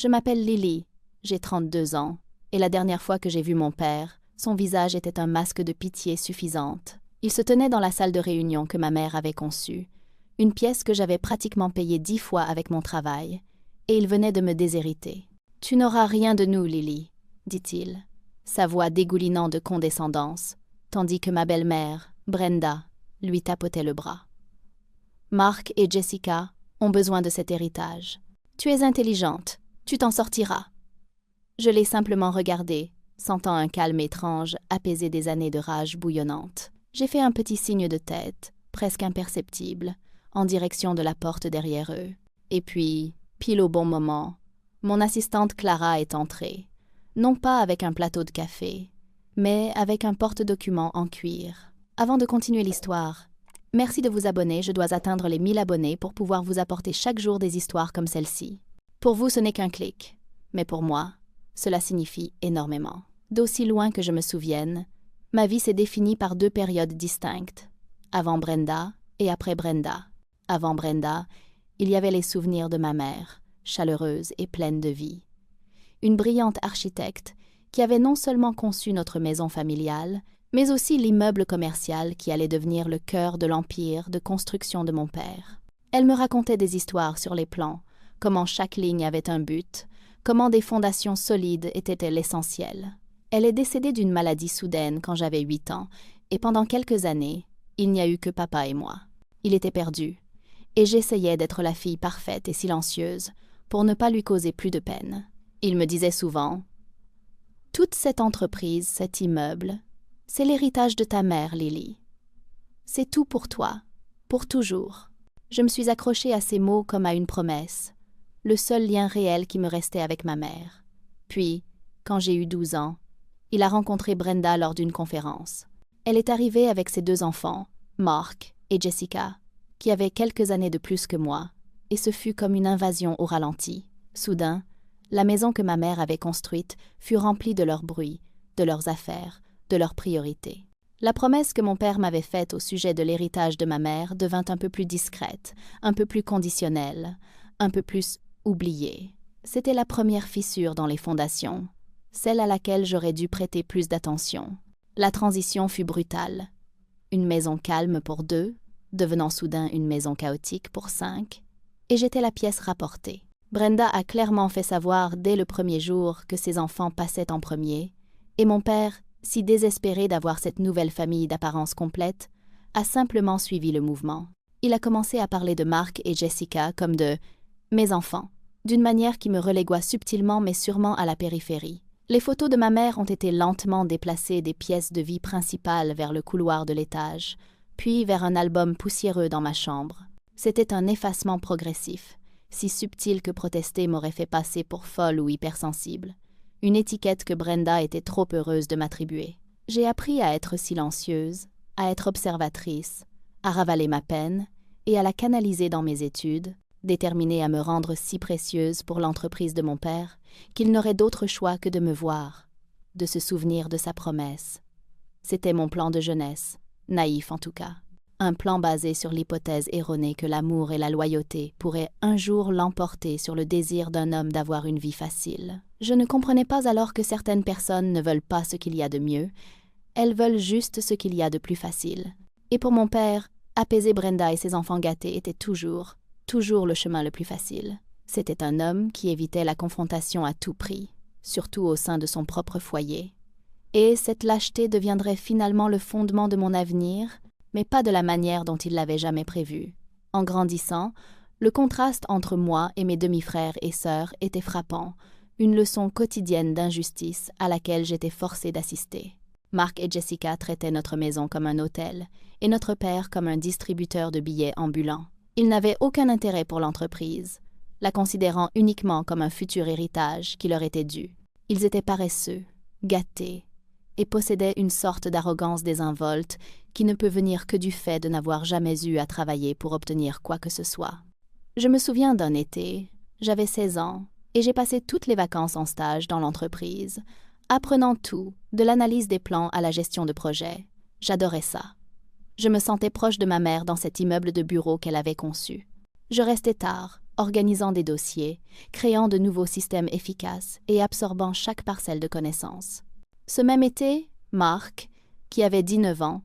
Je m'appelle Lily, j'ai 32 ans, et la dernière fois que j'ai vu mon père, son visage était un masque de pitié suffisante. Il se tenait dans la salle de réunion que ma mère avait conçue, une pièce que j'avais pratiquement payée 10 fois avec mon travail, et il venait de me déshériter. « Tu n'auras rien de nous, Lily, » dit-il, sa voix dégoulinant de condescendance, tandis que ma belle-mère, Brenda, lui tapotait le bras. « Mark et Jessica ont besoin de cet héritage. Tu es intelligente, tu t'en sortiras. » Je l'ai simplement regardée, sentant un calme étrange apaisé des années de rage bouillonnante. J'ai fait un petit signe de tête, presque imperceptible, en direction de la porte derrière eux. Et puis, pile au bon moment, mon assistante Clara est entrée, non pas avec un plateau de café, mais avec un porte-documents en cuir. Avant de continuer l'histoire, merci de vous abonner, je dois atteindre les 1000 abonnés pour pouvoir vous apporter chaque jour des histoires comme celle-ci. Pour vous, ce n'est qu'un clic, mais pour moi, cela signifie énormément. D'aussi loin que je me souvienne, ma vie s'est définie par 2 périodes distinctes, avant Brenda et après Brenda. Avant Brenda, il y avait les souvenirs de ma mère, chaleureuse et pleine de vie. Une brillante architecte qui avait non seulement conçu notre maison familiale, mais aussi l'immeuble commercial qui allait devenir le cœur de l'empire de construction de mon père. Elle me racontait des histoires sur les plans, comment chaque ligne avait un but, comment des fondations solides étaient l'essentiel. Elle est décédée d'une maladie soudaine quand j'avais 8 ans, et pendant quelques années, il n'y a eu que papa et moi. Il était perdu, et j'essayais d'être la fille parfaite et silencieuse pour ne pas lui causer plus de peine. Il me disait souvent « Toute cette entreprise, cet immeuble, c'est l'héritage de ta mère, Lily. C'est tout pour toi, pour toujours. » Je me suis accrochée à ces mots comme à une promesse, le seul lien réel qui me restait avec ma mère. Puis, quand j'ai eu 12 ans, il a rencontré Brenda lors d'une conférence. Elle est arrivée avec ses 2 enfants, Mark et Jessica, qui avaient quelques années de plus que moi, et ce fut comme une invasion au ralenti. Soudain, la maison que ma mère avait construite fut remplie de leur bruit, de leurs affaires, de leurs priorités. La promesse que mon père m'avait faite au sujet de l'héritage de ma mère devint un peu plus discrète, un peu plus conditionnelle, un peu plus oubliée. C'était la première fissure dans les fondations, celle à laquelle j'aurais dû prêter plus d'attention. La transition fut brutale. Une maison calme pour 2, devenant soudain une maison chaotique pour 5, et j'étais la pièce rapportée. Brenda a clairement fait savoir dès le premier jour que ses enfants passaient en premier, et mon père, si désespéré d'avoir cette nouvelle famille d'apparence complète, a simplement suivi le mouvement. Il a commencé à parler de Mark et Jessica comme de « mes enfants », d'une manière qui me relégua subtilement mais sûrement à la périphérie. Les photos de ma mère ont été lentement déplacées des pièces de vie principales vers le couloir de l'étage, puis vers un album poussiéreux dans ma chambre. C'était un effacement progressif, si subtil que protester m'aurait fait passer pour folle ou hypersensible, une étiquette que Brenda était trop heureuse de m'attribuer. J'ai appris à être silencieuse, à être observatrice, à ravaler ma peine et à la canaliser dans mes études, déterminée à me rendre si précieuse pour l'entreprise de mon père qu'il n'aurait d'autre choix que de me voir, de se souvenir de sa promesse. C'était mon plan de jeunesse, naïf en tout cas. Un plan basé sur l'hypothèse erronée que l'amour et la loyauté pourraient un jour l'emporter sur le désir d'un homme d'avoir une vie facile. Je ne comprenais pas alors que certaines personnes ne veulent pas ce qu'il y a de mieux, elles veulent juste ce qu'il y a de plus facile. Et pour mon père, apaiser Brenda et ses enfants gâtés était toujours le chemin le plus facile. C'était un homme qui évitait la confrontation à tout prix, surtout au sein de son propre foyer. Et cette lâcheté deviendrait finalement le fondement de mon avenir, mais pas de la manière dont il l'avait jamais prévu. En grandissant, le contraste entre moi et mes demi-frères et sœurs était frappant, une leçon quotidienne d'injustice à laquelle j'étais forcée d'assister. Mark et Jessica traitaient notre maison comme un hôtel, et notre père comme un distributeur de billets ambulant. Ils n'avaient aucun intérêt pour l'entreprise, la considérant uniquement comme un futur héritage qui leur était dû. Ils étaient paresseux, gâtés, et possédaient une sorte d'arrogance désinvolte qui ne peut venir que du fait de n'avoir jamais eu à travailler pour obtenir quoi que ce soit. Je me souviens d'un été, j'avais 16 ans, et j'ai passé toutes les vacances en stage dans l'entreprise, apprenant tout, de l'analyse des plans à la gestion de projet. J'adorais ça. Je me sentais proche de ma mère dans cet immeuble de bureau qu'elle avait conçu. Je restais tard, organisant des dossiers, créant de nouveaux systèmes efficaces et absorbant chaque parcelle de connaissances. Ce même été, Mark, qui avait 19 ans,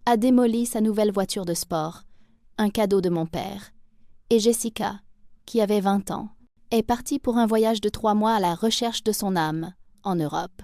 a démoli sa nouvelle voiture de sport, un cadeau de mon père, et Jessica, qui avait 20 ans, est partie pour un voyage de 3 mois à la recherche de son âme, en Europe,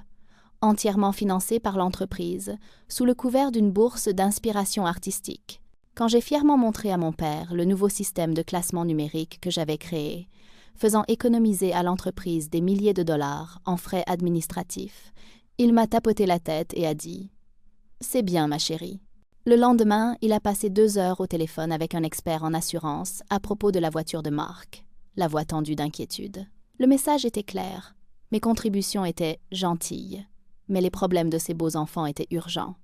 entièrement financé par l'entreprise, sous le couvert d'une bourse d'inspiration artistique. Quand j'ai fièrement montré à mon père le nouveau système de classement numérique que j'avais créé, faisant économiser à l'entreprise des milliers de dollars en frais administratifs, il m'a tapoté la tête et a dit « C'est bien, ma chérie ». Le lendemain, il a passé 2 heures au téléphone avec un expert en assurance à propos de la voiture de Mark, la voix tendue d'inquiétude. Le message était clair. Mes contributions étaient gentilles, mais les problèmes de ces beaux enfants étaient urgents.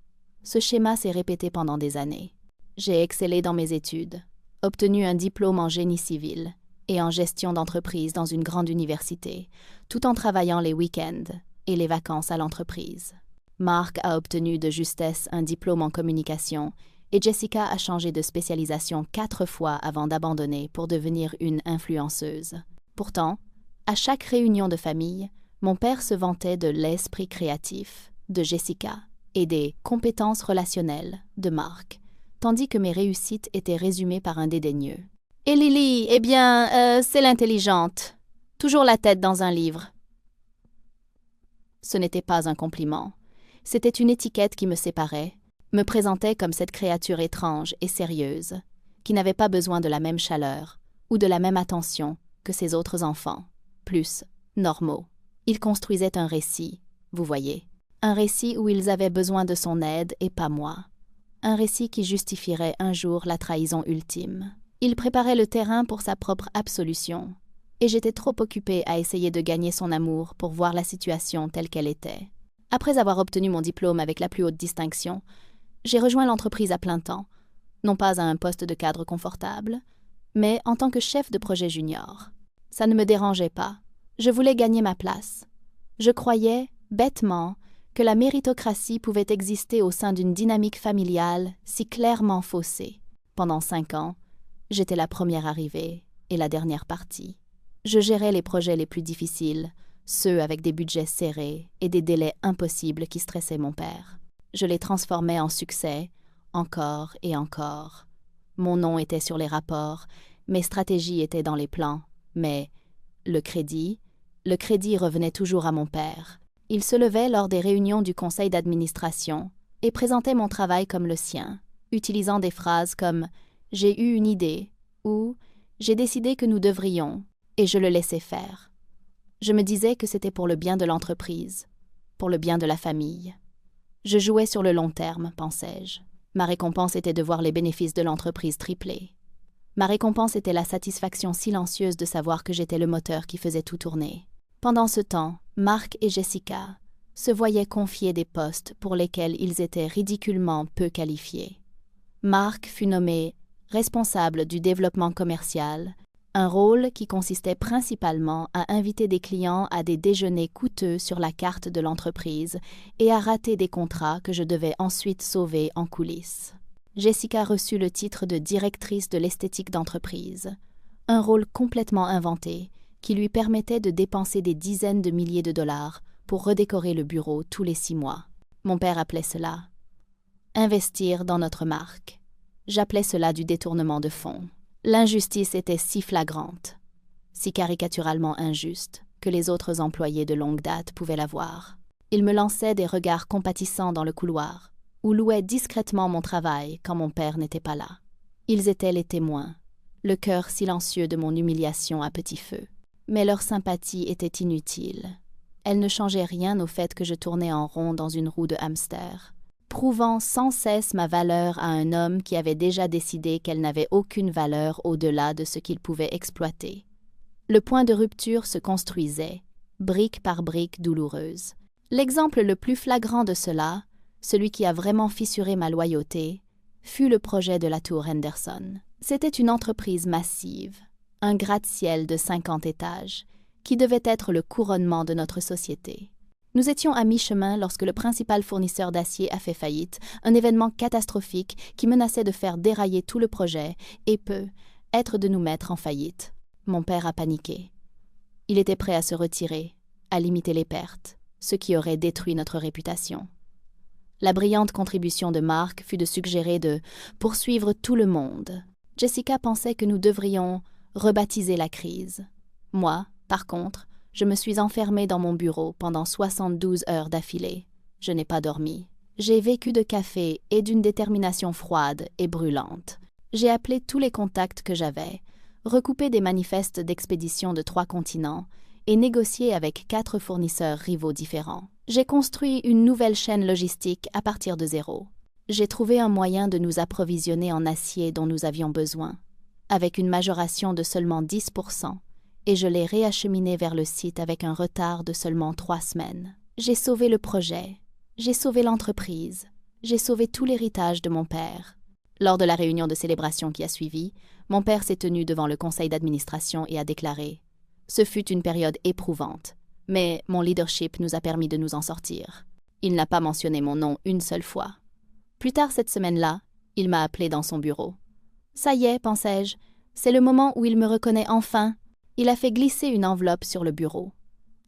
Ce schéma s'est répété pendant des années. J'ai excellé dans mes études, obtenu un diplôme en génie civil et en gestion d'entreprise dans une grande université, tout en travaillant les week-ends et les vacances à l'entreprise. Mark a obtenu de justesse un diplôme en communication et Jessica a changé de spécialisation 4 fois avant d'abandonner pour devenir une influenceuse. Pourtant, à chaque réunion de famille, mon père se vantait de l'esprit créatif de Jessica et des compétences relationnelles de Mark, tandis que mes réussites étaient résumées par un dédaigneux. « Et Lily, eh bien, c'est l'intelligente. Toujours la tête dans un livre. » Ce n'était pas un compliment. C'était une étiquette qui me séparait, me présentait comme cette créature étrange et sérieuse, qui n'avait pas besoin de la même chaleur ou de la même attention que ses autres enfants, plus normaux. Ils construisaient un récit, vous voyez, un récit où ils avaient besoin de son aide et pas moi. Un récit qui justifierait un jour la trahison ultime. Il préparait le terrain pour sa propre absolution, et j'étais trop occupée à essayer de gagner son amour pour voir la situation telle qu'elle était. Après avoir obtenu mon diplôme avec la plus haute distinction, j'ai rejoint l'entreprise à plein temps, non pas à un poste de cadre confortable, mais en tant que chef de projet junior. Ça ne me dérangeait pas. Je voulais gagner ma place. Je croyais, bêtement, que la méritocratie pouvait exister au sein d'une dynamique familiale si clairement faussée. Pendant 5 ans, j'étais la première arrivée et la dernière partie. Je gérais les projets les plus difficiles, ceux avec des budgets serrés et des délais impossibles qui stressaient mon père. Je les transformais en succès, encore et encore. Mon nom était sur les rapports, mes stratégies étaient dans les plans, mais le crédit revenait toujours à mon père. Il se levait lors des réunions du conseil d'administration et présentait mon travail comme le sien, utilisant des phrases comme « j'ai eu une idée » ou « j'ai décidé que nous devrions » et je le laissais faire. Je me disais que c'était pour le bien de l'entreprise, pour le bien de la famille. Je jouais sur le long terme, pensais-je. Ma récompense était de voir les bénéfices de l'entreprise tripler. Ma récompense était la satisfaction silencieuse de savoir que j'étais le moteur qui faisait tout tourner. Pendant ce temps, Mark et Jessica se voyaient confier des postes pour lesquels ils étaient ridiculement peu qualifiés. Mark fut nommé responsable du développement commercial, un rôle qui consistait principalement à inviter des clients à des déjeuners coûteux sur la carte de l'entreprise et à rater des contrats que je devais ensuite sauver en coulisses. Jessica reçut le titre de directrice de l'esthétique d'entreprise, un rôle complètement inventé qui lui permettait de dépenser des dizaines de milliers de dollars pour redécorer le bureau tous les 6 mois. Mon père appelait cela « investir dans notre marque ». J'appelais cela du détournement de fonds. L'injustice était si flagrante, si caricaturalement injuste, que les autres employés de longue date pouvaient la voir. Ils me lançaient des regards compatissants dans le couloir, ou louaient discrètement mon travail quand mon père n'était pas là. Ils étaient les témoins, le cœur silencieux de mon humiliation à petit feu. Mais leur sympathie était inutile. Elle ne changeait rien au fait que je tournais en rond dans une roue de hamster, prouvant sans cesse ma valeur à un homme qui avait déjà décidé qu'elle n'avait aucune valeur au-delà de ce qu'il pouvait exploiter. Le point de rupture se construisait, brique par brique douloureuse. L'exemple le plus flagrant de cela, celui qui a vraiment fissuré ma loyauté, fut le projet de la tour Henderson. C'était une entreprise massive, un gratte-ciel de 50 étages, qui devait être le couronnement de notre société. Nous étions à mi-chemin lorsque le principal fournisseur d'acier a fait faillite, un événement catastrophique qui menaçait de faire dérailler tout le projet et peut être de nous mettre en faillite. Mon père a paniqué. Il était prêt à se retirer, à limiter les pertes, ce qui aurait détruit notre réputation. La brillante contribution de Mark fut de suggérer de poursuivre tout le monde. Jessica pensait que nous devrions rebaptiser la crise. Moi, par contre, je me suis enfermée dans mon bureau pendant 72 heures d'affilée. Je n'ai pas dormi. J'ai vécu de café et d'une détermination froide et brûlante. J'ai appelé tous les contacts que j'avais, recoupé des manifestes d'expédition de 3 continents et négocié avec 4 fournisseurs rivaux différents. J'ai construit une nouvelle chaîne logistique à partir de zéro. J'ai trouvé un moyen de nous approvisionner en acier dont nous avions besoin, avec une majoration de seulement 10%, et je l'ai réacheminé vers le site avec un retard de seulement 3 semaines. J'ai sauvé le projet, j'ai sauvé l'entreprise, j'ai sauvé tout l'héritage de mon père. Lors de la réunion de célébration qui a suivi, mon père s'est tenu devant le conseil d'administration et a déclaré « Ce fut une période éprouvante, mais mon leadership nous a permis de nous en sortir. » Il n'a pas mentionné mon nom une seule fois. Plus tard cette semaine-là, il m'a appelé dans son bureau. « Ça y est, pensais-je, c'est le moment où il me reconnaît enfin. » Il a fait glisser une enveloppe sur le bureau.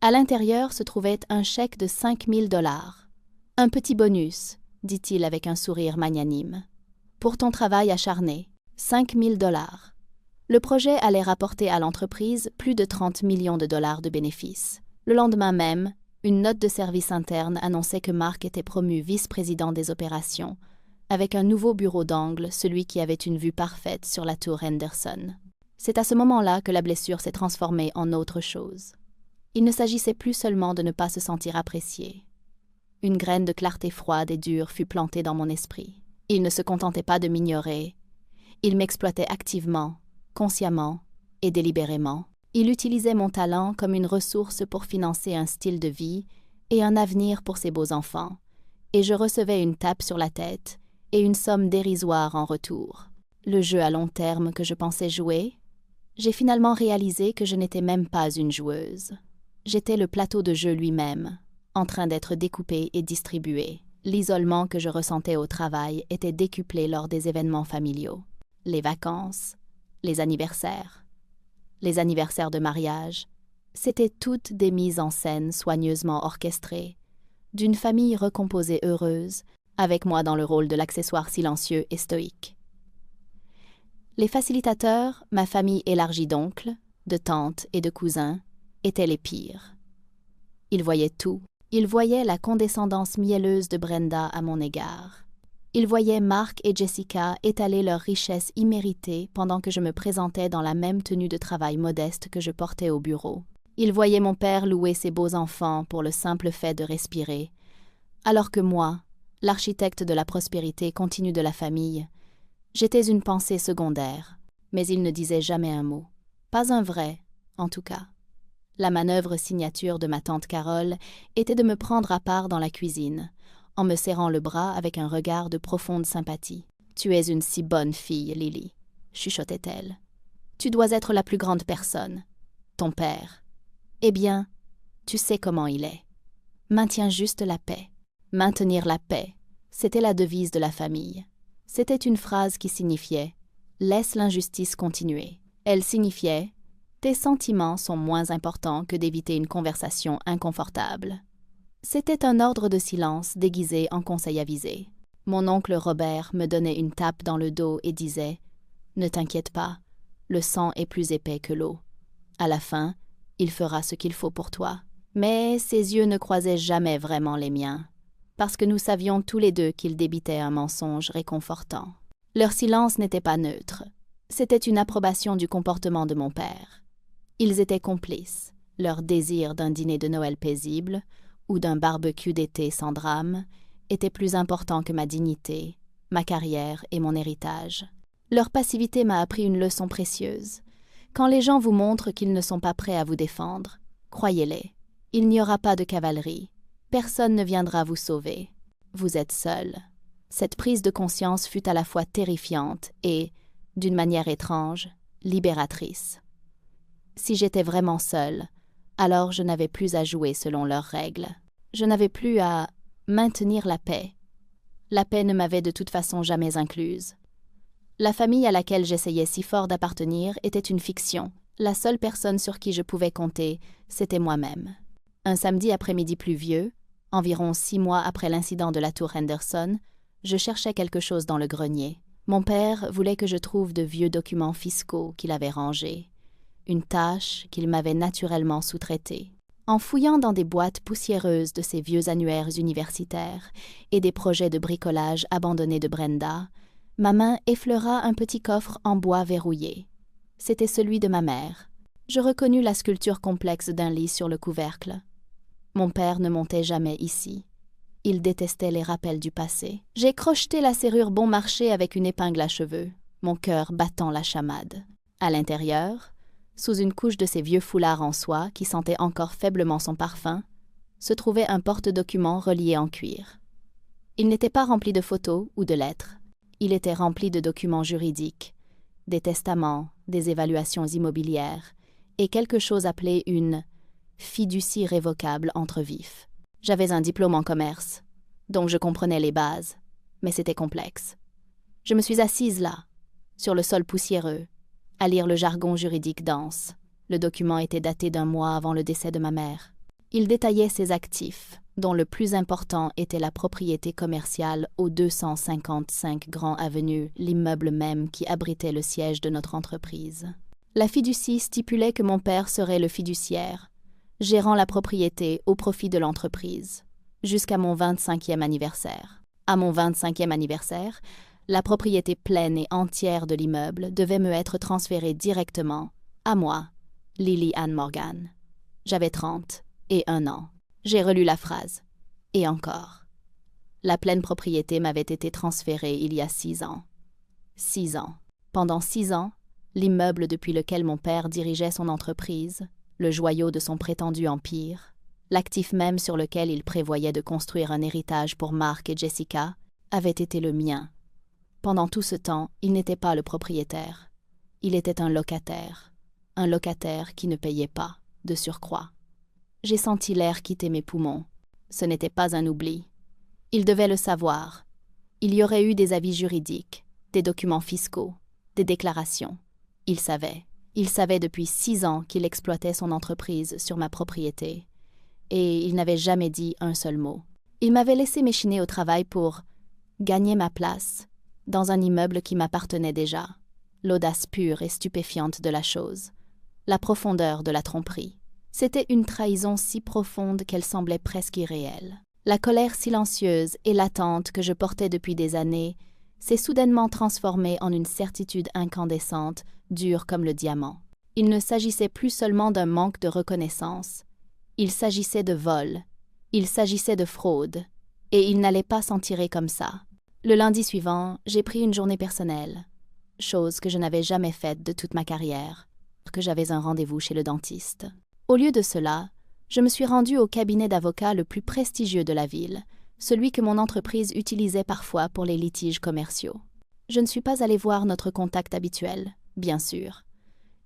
À l'intérieur se trouvait un chèque de 5 000 $. « Un petit bonus, » dit-il avec un sourire magnanime. « Pour ton travail acharné, 5 000 $. » Le projet allait rapporter à l'entreprise plus de 30 millions de dollars de bénéfices. Le lendemain même, une note de service interne annonçait que Mark était promu vice-président des opérations, avec un nouveau bureau d'angle, celui qui avait une vue parfaite sur la tour Henderson. C'est à ce moment-là que la blessure s'est transformée en autre chose. Il ne s'agissait plus seulement de ne pas se sentir apprécié. Une graine de clarté froide et dure fut plantée dans mon esprit. Il ne se contentait pas de m'ignorer. Il m'exploitait activement, consciemment et délibérément. Il utilisait mon talent comme une ressource pour financer un style de vie et un avenir pour ses beaux enfants, et je recevais une tape sur la tête et une somme dérisoire en retour. Le jeu à long terme que je pensais jouer, j'ai finalement réalisé que je n'étais même pas une joueuse. J'étais le plateau de jeu lui-même, en train d'être découpé et distribué. L'isolement que je ressentais au travail était décuplé lors des événements familiaux. Les vacances, les anniversaires de mariage, c'étaient toutes des mises en scène soigneusement orchestrées, d'une famille recomposée heureuse, avec moi dans le rôle de l'accessoire silencieux et stoïque. Les facilitateurs, ma famille élargie d'oncles, de tantes et de cousins, étaient les pires. Ils voyaient tout. Ils voyaient la condescendance mielleuse de Brenda à mon égard. Ils voyaient Mark et Jessica étaler leur richesse imméritée pendant que je me présentais dans la même tenue de travail modeste que je portais au bureau. Ils voyaient mon père louer ses beaux enfants pour le simple fait de respirer, alors que moi, l'architecte de la prospérité continue de la famille, j'étais une pensée secondaire, mais ils ne disaient jamais un mot. Pas un vrai, en tout cas. La manœuvre signature de ma tante Carole était de me prendre à part dans la cuisine, en me serrant le bras avec un regard de profonde sympathie. « Tu es une si bonne fille, Lily, » chuchotait-elle. « Tu dois être la plus grande personne. Ton père. Eh bien, tu sais comment il est. Maintiens juste la paix. » Maintenir la paix, c'était la devise de la famille. C'était une phrase qui signifiait « Laisse l'injustice continuer ». Elle signifiait « Tes sentiments sont moins importants que d'éviter une conversation inconfortable ». C'était un ordre de silence déguisé en conseil avisé. Mon oncle Robert me donnait une tape dans le dos et disait « Ne t'inquiète pas, le sang est plus épais que l'eau. À la fin, il fera ce qu'il faut pour toi. » Mais ses yeux ne croisaient jamais vraiment les miens, parce que nous savions tous les deux qu'ils débitaient un mensonge réconfortant. Leur silence n'était pas neutre. C'était une approbation du comportement de mon père. Ils étaient complices. Leur désir d'un dîner de Noël paisible ou d'un barbecue d'été sans drame était plus important que ma dignité, ma carrière et mon héritage. Leur passivité m'a appris une leçon précieuse. Quand les gens vous montrent qu'ils ne sont pas prêts à vous défendre, croyez-les. Il n'y aura pas de cavalerie. Personne ne viendra vous sauver. Vous êtes seul. Cette prise de conscience fut à la fois terrifiante et, d'une manière étrange, libératrice. Si j'étais vraiment seule, alors je n'avais plus à jouer selon leurs règles. Je n'avais plus à maintenir la paix. La paix ne m'avait de toute façon jamais incluse. La famille à laquelle j'essayais si fort d'appartenir était une fiction, La seule personne sur qui je pouvais compter, c'était moi-même. Un samedi après-midi pluvieux, environ 6 mois après l'incident de la tour Henderson, je cherchais quelque chose dans le grenier. Mon père voulait que je trouve de vieux documents fiscaux qu'il avait rangés, une tâche qu'il m'avait naturellement sous-traitée. En fouillant dans des boîtes poussiéreuses de ses vieux annuaires universitaires et des projets de bricolage abandonnés de Brenda, ma main effleura un petit coffre en bois verrouillé. C'était celui de ma mère. Je reconnus la sculpture complexe d'un lit sur le couvercle. Mon père ne montait jamais ici. Il détestait les rappels du passé. J'ai crocheté la serrure bon marché avec une épingle à cheveux, mon cœur battant la chamade. À l'intérieur, sous une couche de ces vieux foulards en soie qui sentaient encore faiblement son parfum, se trouvait un porte-documents relié en cuir. Il n'était pas rempli de photos ou de lettres. Il était rempli de documents juridiques, des testaments, des évaluations immobilières et quelque chose appelé une fiducie révocable entre vifs. J'avais un diplôme en commerce, donc je comprenais les bases, mais c'était complexe. Je me suis assise là, sur le sol poussiéreux, à lire le jargon juridique dense. Le document était daté d'un mois avant le décès de ma mère. Il détaillait ses actifs, dont le plus important était la propriété commerciale au 255 Grand Avenue, l'immeuble même qui abritait le siège de notre entreprise. La fiducie stipulait que mon père serait le fiduciaire, gérant la propriété au profit de l'entreprise, jusqu'à mon 25e anniversaire. À mon 25e anniversaire, la propriété pleine et entière de l'immeuble devait me être transférée directement, à moi, Lily Ann Morgan. J'avais 31 ans. J'ai relu la phrase. Et encore. La pleine propriété m'avait été transférée il y a 6 ans. 6 ans. Pendant 6 ans, l'immeuble depuis lequel mon père dirigeait son entreprise, le joyau de son prétendu empire, l'actif même sur lequel il prévoyait de construire un héritage pour Mark et Jessica, avait été le mien. Pendant tout ce temps, il n'était pas le propriétaire. Il était un locataire qui ne payait pas, de surcroît. J'ai senti l'air quitter mes poumons. Ce n'était pas un oubli. Il devait le savoir. Il y aurait eu des avis juridiques, des documents fiscaux, des déclarations. Il savait. Il savait depuis 6 ans qu'il exploitait son entreprise sur ma propriété. Et il n'avait jamais dit un seul mot. Il m'avait laissé m'échiner au travail pour gagner ma place dans un immeuble qui m'appartenait déjà. L'audace pure et stupéfiante de la chose. La profondeur de la tromperie. C'était une trahison si profonde qu'elle semblait presque irréelle. La colère silencieuse et latente que je portais depuis des années s'est soudainement transformée en une certitude incandescente, dure comme le diamant. Il ne s'agissait plus seulement d'un manque de reconnaissance. Il s'agissait de vol. Il s'agissait de fraude. Et il n'allait pas s'en tirer comme ça. Le lundi suivant, j'ai pris une journée personnelle, chose que je n'avais jamais faite de toute ma carrière, que j'avais un rendez-vous chez le dentiste. Au lieu de cela, je me suis rendue au cabinet d'avocat le plus prestigieux de la ville, celui que mon entreprise utilisait parfois pour les litiges commerciaux. Je ne suis pas allée voir notre contact habituel, bien sûr.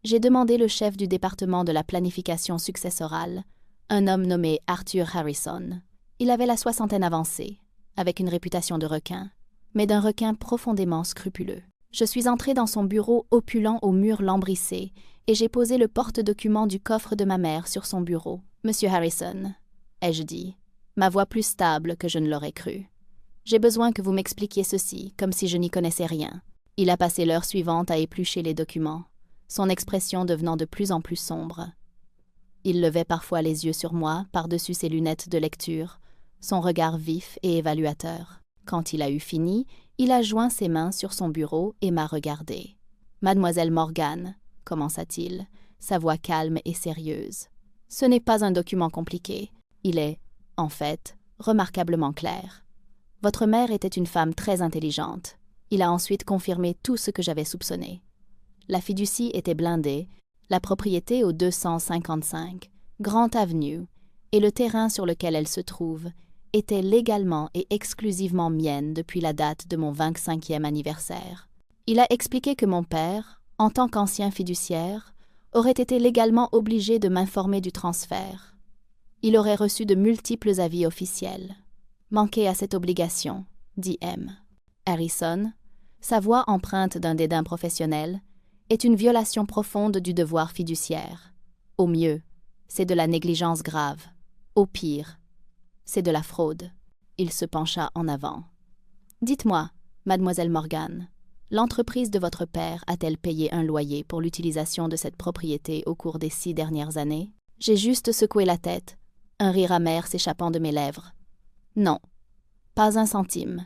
J'ai demandé le chef du département de la planification successorale, un homme nommé Arthur Harrison. Il avait la soixantaine avancée, avec une réputation de requin, mais d'un requin profondément scrupuleux. Je suis entrée dans son bureau opulent aux murs lambrissés et j'ai posé le porte-document du coffre de ma mère sur son bureau. « Monsieur Harrison », ai-je dit, ma voix plus stable que je ne l'aurais cru. « J'ai besoin que vous m'expliquiez ceci, comme si je n'y connaissais rien. » Il a passé l'heure suivante à éplucher les documents, son expression devenant de plus en plus sombre. Il levait parfois les yeux sur moi, par-dessus ses lunettes de lecture, son regard vif et évaluateur. Quand il a eu fini, il a joint ses mains sur son bureau et m'a regardé. « Mademoiselle Morgan », commença-t-il, sa voix calme et sérieuse. « Ce n'est pas un document compliqué. Il est, en fait, remarquablement clair. Votre mère était une femme très intelligente. » Il a ensuite confirmé tout ce que j'avais soupçonné. La fiducie était blindée, la propriété au 255, Grand Avenue, et le terrain sur lequel elle se trouve, était légalement et exclusivement mienne depuis la date de mon 25e anniversaire. Il a expliqué que mon père, en tant qu'ancien fiduciaire, aurait été légalement obligé de m'informer du transfert. Il aurait reçu de multiples avis officiels. « Manquer à cette obligation », dit M. Harrison, sa voix empreinte d'un dédain professionnel, est une violation profonde du devoir fiduciaire. Au mieux, c'est de la négligence grave. Au pire, c'est de la fraude. Il se pencha en avant. Dites-moi, mademoiselle Morgan, l'entreprise de votre père a-t-elle payé un loyer pour l'utilisation de cette propriété au cours des 6 dernières années? J'ai juste secoué la tête, un rire amer s'échappant de mes lèvres. Non, pas un centime.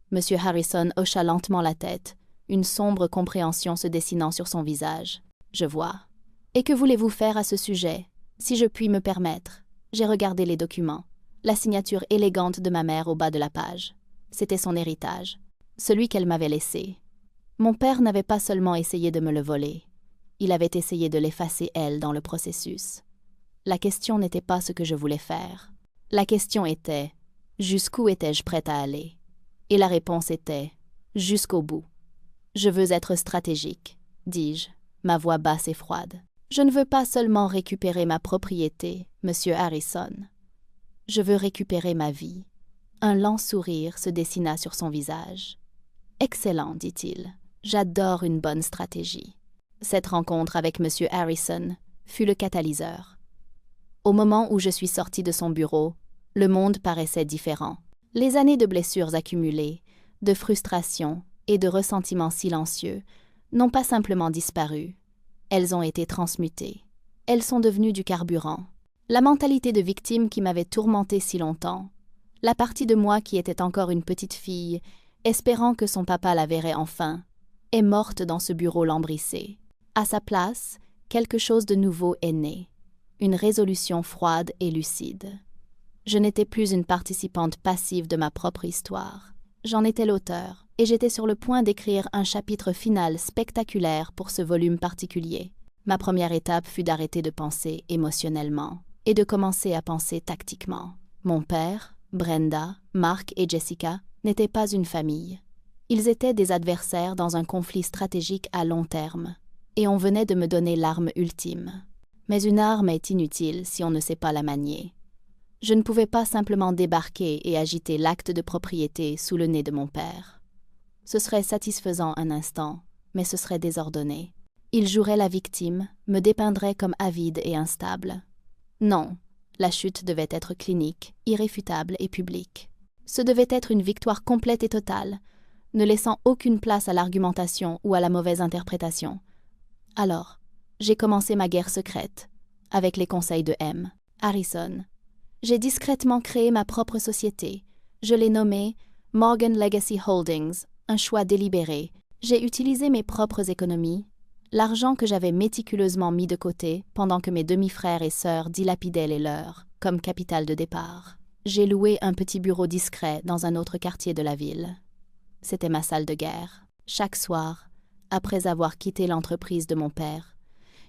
Monsieur Harrison hocha lentement la tête, une sombre compréhension se dessinant sur son visage. Je vois. Et que voulez-vous faire à ce sujet, si je puis me permettre? J'ai regardé les documents. La signature élégante de ma mère au bas de la page. C'était son héritage, celui qu'elle m'avait laissé. Mon père n'avait pas seulement essayé de me le voler, il avait essayé de l'effacer elle dans le processus. La question n'était pas ce que je voulais faire. La question était, jusqu'où étais-je prête à aller? Et la réponse était, jusqu'au bout. Je veux être stratégique, dis-je, ma voix basse et froide. Je ne veux pas seulement récupérer ma propriété, monsieur Harrison. Je veux récupérer ma vie. Un lent sourire se dessina sur son visage. Excellent, dit-il. J'adore une bonne stratégie. Cette rencontre avec monsieur Harrison fut le catalyseur. Au moment où je suis sortie de son bureau, le monde paraissait différent. Les années de blessures accumulées, de frustration et de ressentiments silencieux n'ont pas simplement disparu. Elles ont été transmutées. Elles sont devenues du carburant. La mentalité de victime qui m'avait tourmentée si longtemps, la partie de moi qui était encore une petite fille, espérant que son papa la verrait enfin, est morte dans ce bureau lambrissé. À sa place, quelque chose de nouveau est né. Une résolution froide et lucide. Je n'étais plus une participante passive de ma propre histoire. J'en étais l'auteur, et j'étais sur le point d'écrire un chapitre final spectaculaire pour ce volume particulier. Ma première étape fut d'arrêter de penser émotionnellement et de commencer à penser tactiquement. Mon père, Brenda, Mark et Jessica n'étaient pas une famille. Ils étaient des adversaires dans un conflit stratégique à long terme, et on venait de me donner l'arme ultime. Mais une arme est inutile si on ne sait pas la manier. Je ne pouvais pas simplement débarquer et agiter l'acte de propriété sous le nez de mon père. Ce serait satisfaisant un instant, mais ce serait désordonné. Il jouerait la victime, me dépeindrait comme avide et instable. Non, la chute devait être clinique, irréfutable et publique. Ce devait être une victoire complète et totale, ne laissant aucune place à l'argumentation ou à la mauvaise interprétation. Alors, j'ai commencé ma guerre secrète, avec les conseils de M. Harrison. J'ai discrètement créé ma propre société. Je l'ai nommée Morgan Legacy Holdings, un choix délibéré. J'ai utilisé mes propres économies, l'argent que j'avais méticuleusement mis de côté pendant que mes demi-frères et sœurs dilapidaient les leurs, comme capital de départ. J'ai loué un petit bureau discret dans un autre quartier de la ville. C'était ma salle de guerre. Chaque soir, après avoir quitté l'entreprise de mon père,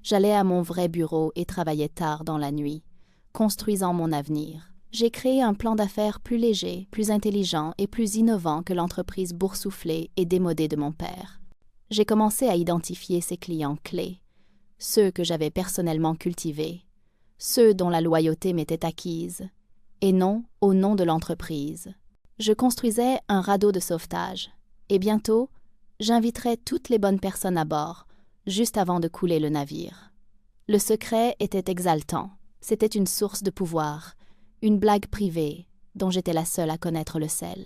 j'allais à mon vrai bureau et travaillais tard dans la nuit, construisant mon avenir. J'ai créé un plan d'affaires plus léger, plus intelligent et plus innovant que l'entreprise boursouflée et démodée de mon père. J'ai commencé à identifier ses clients clés, ceux que j'avais personnellement cultivés, ceux dont la loyauté m'était acquise, et non au nom de l'entreprise. Je construisais un radeau de sauvetage, et bientôt, j'inviterais toutes les bonnes personnes à bord, juste avant de couler le navire. Le secret était exaltant. C'était une source de pouvoir, une blague privée, dont j'étais la seule à connaître le sel.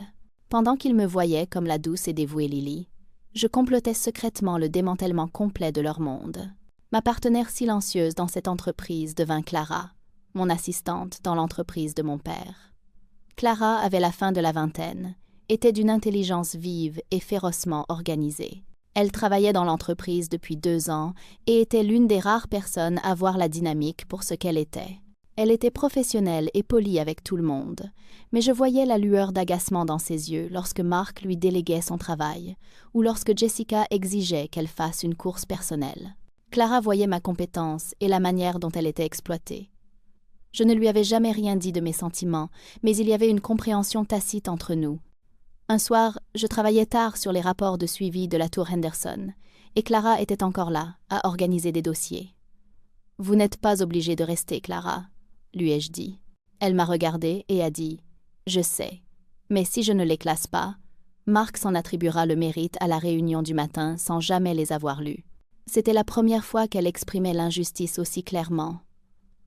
Pendant qu'ils me voyaient comme la douce et dévouée Lily, je complotais secrètement le démantèlement complet de leur monde. Ma partenaire silencieuse dans cette entreprise devint Clara, mon assistante dans l'entreprise de mon père. Clara avait la fin de la vingtaine, était d'une intelligence vive et férocement organisée. Elle travaillait dans l'entreprise depuis 2 ans et était l'une des rares personnes à voir la dynamique pour ce qu'elle était. Elle était professionnelle et polie avec tout le monde, mais je voyais la lueur d'agacement dans ses yeux lorsque Mark lui déléguait son travail ou lorsque Jessica exigeait qu'elle fasse une course personnelle. Clara voyait ma compétence et la manière dont elle était exploitée. Je ne lui avais jamais rien dit de mes sentiments, mais il y avait une compréhension tacite entre nous. Un soir, je travaillais tard sur les rapports de suivi de la tour Henderson, et Clara était encore là, à organiser des dossiers. « Vous n'êtes pas obligée de rester, Clara », lui ai-je dit. Elle m'a regardée et a dit « Je sais, mais si je ne les classe pas, Mark s'en attribuera le mérite à la réunion du matin sans jamais les avoir lus. » C'était la première fois qu'elle exprimait l'injustice aussi clairement.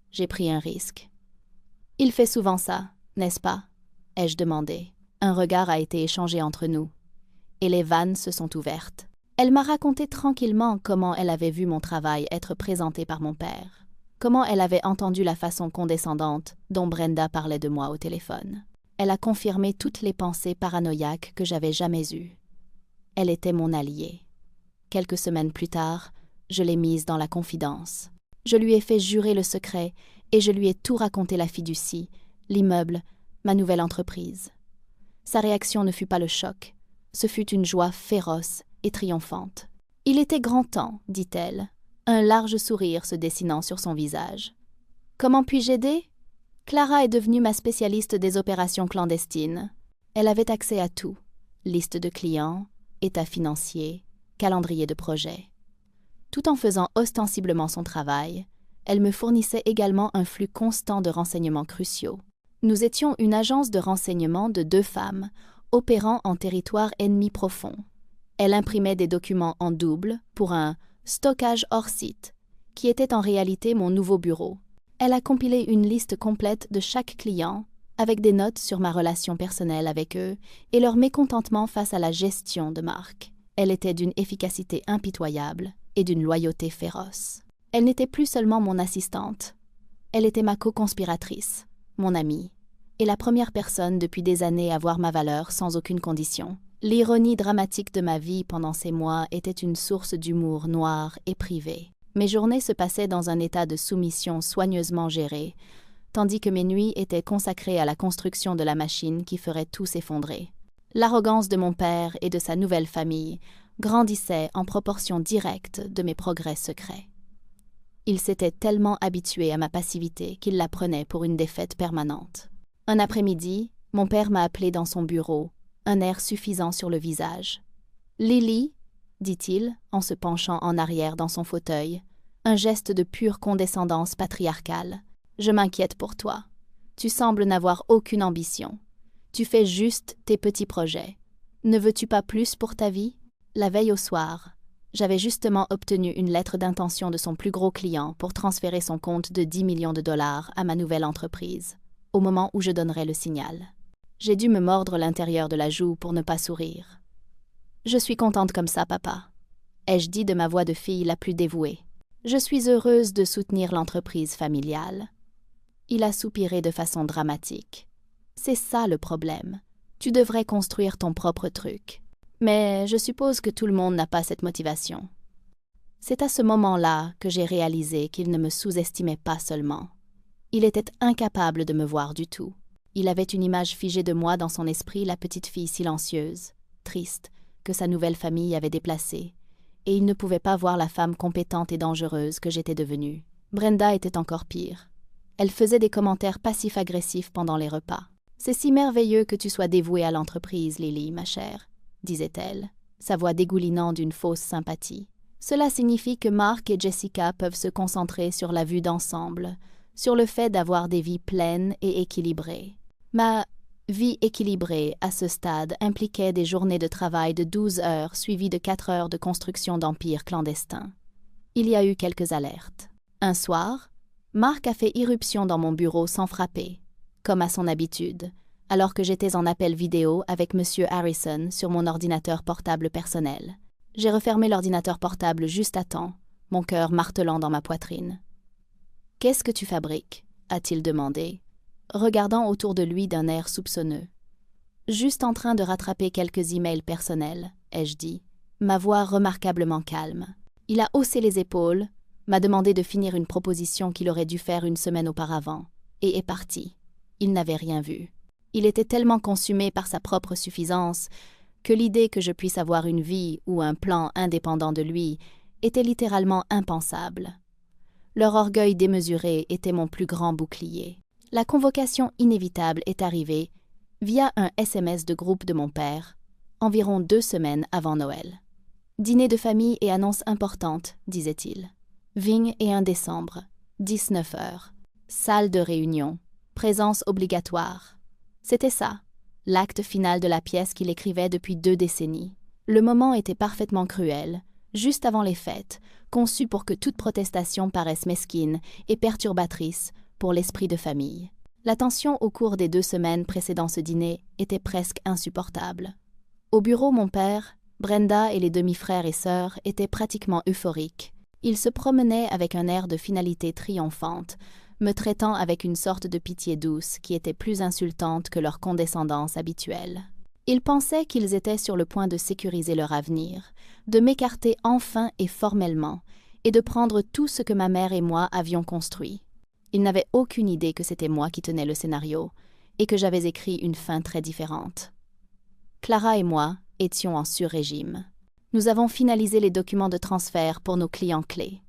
J'ai pris un risque. « Il fait souvent ça, n'est-ce pas ?» ai-je demandé. Un regard a été échangé entre nous, et les vannes se sont ouvertes. Elle m'a raconté tranquillement comment elle avait vu mon travail être présenté par mon père, comment elle avait entendu la façon condescendante dont Brenda parlait de moi au téléphone. Elle a confirmé toutes les pensées paranoïaques que j'avais jamais eues. Elle était mon alliée. Quelques semaines plus tard, je l'ai mise dans la confidence. Je lui ai fait jurer le secret et je lui ai tout raconté la fiducie, l'immeuble, ma nouvelle entreprise. Sa réaction ne fut pas le choc, ce fut une joie féroce et triomphante. « Il était grand temps, dit-elle, un large sourire se dessinant sur son visage. « Comment puis-je aider ? Clara est devenue ma spécialiste des opérations clandestines. Elle avait accès à tout, liste de clients, état financier, calendrier de projet. Tout en faisant ostensiblement son travail, elle me fournissait également un flux constant de renseignements cruciaux. Nous étions une agence de renseignement de 2 femmes, opérant en territoire ennemi profond. Elle imprimait des documents en double pour un « stockage hors site », qui était en réalité mon nouveau bureau. Elle a compilé une liste complète de chaque client, avec des notes sur ma relation personnelle avec eux et leur mécontentement face à la gestion de marque. Elle était d'une efficacité impitoyable et d'une loyauté féroce. Elle n'était plus seulement mon assistante. Elle était ma co-conspiratrice, mon amie, et la première personne depuis des années à voir ma valeur sans aucune condition. L'ironie dramatique de ma vie pendant ces mois était une source d'humour noir et privé. Mes journées se passaient dans un état de soumission soigneusement géré, tandis que mes nuits étaient consacrées à la construction de la machine qui ferait tout s'effondrer. L'arrogance de mon père et de sa nouvelle famille grandissait en proportion directe de mes progrès secrets. Ils s'étaient tellement habitués à ma passivité qu'ils la prenaient pour une défaite permanente. Un après-midi, mon père m'a appelé dans son bureau, un air suffisant sur le visage. « Lily » dit-il, en se penchant en arrière dans son fauteuil, un geste de pure condescendance patriarcale. « Je m'inquiète pour toi. Tu sembles n'avoir aucune ambition. Tu fais juste tes petits projets. Ne veux-tu pas plus pour ta vie ?» La veille au soir, j'avais justement obtenu une lettre d'intention de son plus gros client pour transférer son compte de 10 millions de dollars à ma nouvelle entreprise, au moment où je donnerais le signal. J'ai dû me mordre l'intérieur de la joue pour ne pas sourire. « Je suis contente comme ça, papa », ai-je dit de ma voix de fille la plus dévouée. « Je suis heureuse de soutenir l'entreprise familiale. » Il a soupiré de façon dramatique. « C'est ça le problème. Tu devrais construire ton propre truc. Mais je suppose que tout le monde n'a pas cette motivation. » C'est à ce moment-là que j'ai réalisé qu'il ne me sous-estimait pas seulement. Il était incapable de me voir du tout. Il avait une image figée de moi dans son esprit, la petite fille silencieuse, triste, que sa nouvelle famille avait déplacée, et il ne pouvait pas voir la femme compétente et dangereuse que j'étais devenue. Brenda était encore pire. Elle faisait des commentaires passifs-agressifs pendant les repas. « C'est si merveilleux que tu sois dévouée à l'entreprise, Lily, ma chère, » disait-elle, sa voix dégoulinant d'une fausse sympathie. « Cela signifie que Mark et Jessica peuvent se concentrer sur la vue d'ensemble, sur le fait d'avoir des vies pleines et équilibrées. Ma vie équilibrée, à ce stade, impliquait des journées de travail de 12 heures suivies de 4 heures de construction d'empires clandestins. Il y a eu quelques alertes. Un soir, Mark a fait irruption dans mon bureau sans frapper, comme à son habitude, alors que j'étais en appel vidéo avec M. Harrison sur mon ordinateur portable personnel. J'ai refermé l'ordinateur portable juste à temps, mon cœur martelant dans ma poitrine. « Qu'est-ce que tu fabriques ?» a-t-il demandé, regardant autour de lui d'un air soupçonneux. « Juste en train de rattraper quelques emails personnels, » ai-je dit, ma voix remarquablement calme. Il a haussé les épaules, m'a demandé de finir une proposition qu'il aurait dû faire une semaine auparavant, et est parti. Il n'avait rien vu. Il était tellement consumé par sa propre suffisance que l'idée que je puisse avoir une vie ou un plan indépendant de lui était littéralement impensable. Leur orgueil démesuré était mon plus grand bouclier. La convocation inévitable est arrivée via un SMS de groupe de mon père, environ 2 semaines avant Noël. « Dîner de famille et annonce importante, disait-il. 21 décembre, 19 heures. Salle de réunion. Présence obligatoire. » C'était ça, l'acte final de la pièce qu'il écrivait depuis 2 décennies. Le moment était parfaitement cruel, juste avant les fêtes, conçue pour que toute protestation paraisse mesquine et perturbatrice pour l'esprit de famille. La tension au cours des 2 semaines précédant ce dîner était presque insupportable. Au bureau, mon père, Brenda et les demi-frères et sœurs étaient pratiquement euphoriques. Ils se promenaient avec un air de finalité triomphante, me traitant avec une sorte de pitié douce qui était plus insultante que leur condescendance habituelle. Ils pensaient qu'ils étaient sur le point de sécuriser leur avenir, de m'écarter enfin et formellement, et de prendre tout ce que ma mère et moi avions construit. Ils n'avaient aucune idée que c'était moi qui tenais le scénario, et que j'avais écrit une fin très différente. Clara et moi étions en sur-régime. Nous avons finalisé les documents de transfert pour nos clients clés.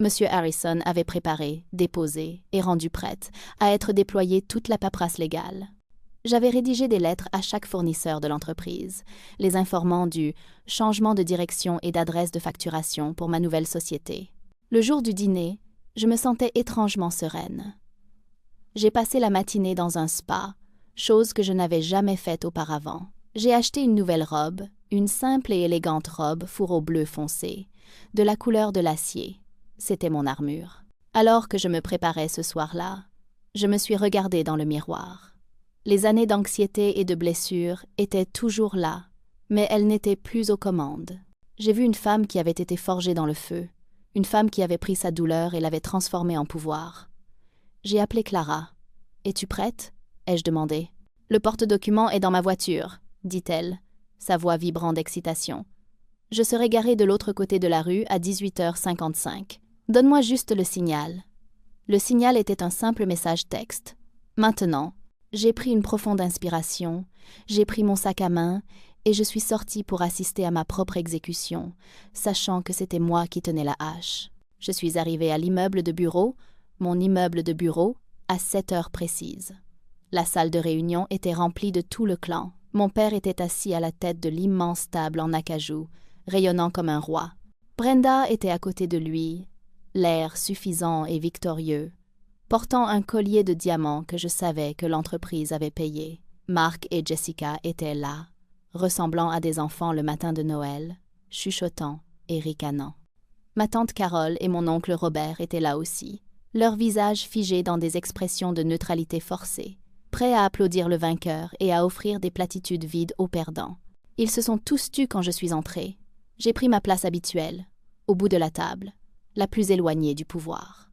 Monsieur Harrison avait préparé, déposé et rendu prête à être déployée toute la paperasse légale. J'avais rédigé des lettres à chaque fournisseur de l'entreprise, les informant du changement de direction et d'adresse de facturation pour ma nouvelle société. Le jour du dîner, je me sentais étrangement sereine. J'ai passé la matinée dans un spa, chose que je n'avais jamais faite auparavant. J'ai acheté une nouvelle robe, une simple et élégante robe fourreau bleu foncé, de la couleur de l'acier. C'était mon armure. Alors que je me préparais ce soir-là, je me suis regardée dans le miroir. Les années d'anxiété et de blessures étaient toujours là, mais elles n'étaient plus aux commandes. J'ai vu une femme qui avait été forgée dans le feu, une femme qui avait pris sa douleur et l'avait transformée en pouvoir. J'ai appelé Clara. « Es-tu prête ?» ai-je demandé. « Le porte-document est dans ma voiture », dit-elle, sa voix vibrant d'excitation. « Je serai garée de l'autre côté de la rue à 18h55. Donne-moi juste le signal. » Le signal était un simple message texte. Maintenant, j'ai pris une profonde inspiration, j'ai pris mon sac à main et je suis sortie pour assister à ma propre exécution, sachant que c'était moi qui tenais la hache. Je suis arrivée à l'immeuble de bureau, mon immeuble de bureau, à 7 heures précises. La salle de réunion était remplie de tout le clan. Mon père était assis à la tête de l'immense table en acajou, rayonnant comme un roi. Brenda était à côté de lui, l'air suffisant et victorieux, portant un collier de diamants que je savais que l'entreprise avait payé. Mark et Jessica étaient là, ressemblant à des enfants le matin de Noël, chuchotant et ricanant. Ma tante Carole et mon oncle Robert étaient là aussi, leurs visages figés dans des expressions de neutralité forcée, prêts à applaudir le vainqueur et à offrir des platitudes vides aux perdants. Ils se sont tous tus quand je suis entrée. J'ai pris ma place habituelle, au bout de la table, la plus éloignée du pouvoir.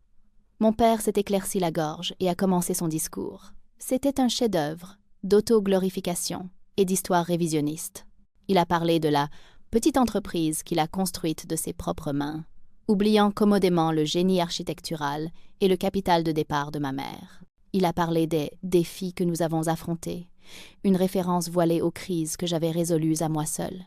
Mon père s'est éclairci la gorge et a commencé son discours. C'était un chef-d'œuvre d'auto-glorification et d'histoire révisionniste. Il a parlé de la petite entreprise qu'il a construite de ses propres mains, oubliant commodément le génie architectural et le capital de départ de ma mère. Il a parlé des défis que nous avons affrontés, une référence voilée aux crises que j'avais résolues à moi seule.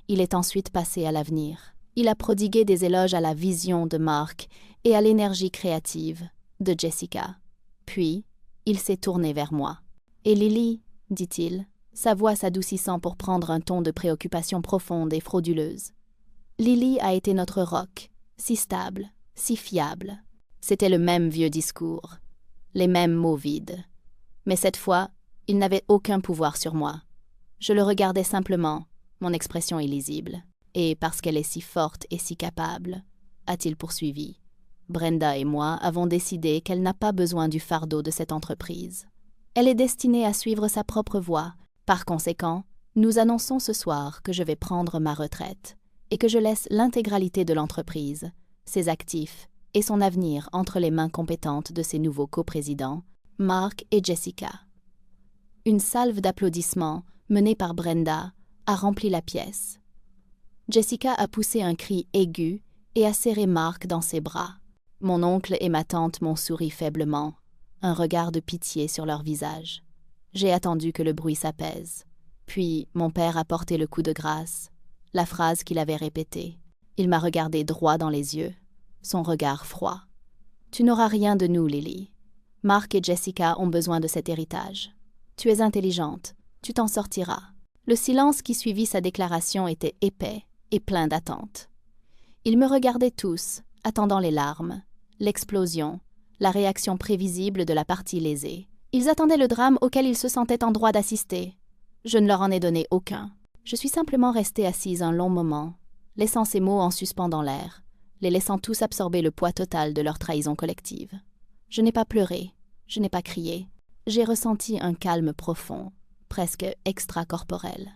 Il est ensuite passé à l'avenir. Il a prodigué des éloges à la vision de Mark et à l'énergie créative de Jessica. Puis, il s'est tourné vers moi. « Et Lily ?» dit-il, sa voix s'adoucissant pour prendre un ton de préoccupation profonde et frauduleuse. « Lily a été notre roc, si stable, si fiable. » C'était le même vieux discours, les mêmes mots vides. Mais cette fois, il n'avait aucun pouvoir sur moi. Je le regardais simplement, mon expression illisible. Et parce qu'elle est si forte et si capable, a-t-il poursuivi, Brenda et moi avons décidé qu'elle n'a pas besoin du fardeau de cette entreprise. Elle est destinée à suivre sa propre voie. Par conséquent, nous annonçons ce soir que je vais prendre ma retraite et que je laisse l'intégralité de l'entreprise, ses actifs et son avenir entre les mains compétentes de ses nouveaux coprésidents, Mark et Jessica. Une salve d'applaudissements, menée par Brenda, a rempli la pièce. Jessica a poussé un cri aigu et a serré Mark dans ses bras. Mon oncle et ma tante m'ont souri faiblement, un regard de pitié sur leur visage. J'ai attendu que le bruit s'apaise. Puis mon père a porté le coup de grâce, la phrase qu'il avait répétée. Il m'a regardé droit dans les yeux, son regard froid. « Tu n'auras rien de nous, Lily. Mark et Jessica ont besoin de cet héritage. Tu es intelligente, tu t'en sortiras. » Le silence qui suivit sa déclaration était épais et plein d'attente. Ils me regardaient tous, attendant les larmes, l'explosion, la réaction prévisible de la partie lésée. Ils attendaient le drame auquel ils se sentaient en droit d'assister. Je ne leur en ai donné aucun. Je suis simplement restée assise un long moment, laissant ces mots en suspens dans l'air, les laissant tous absorber le poids total de leur trahison collective. Je n'ai pas pleuré, je n'ai pas crié. J'ai ressenti un calme profond, presque extracorporel.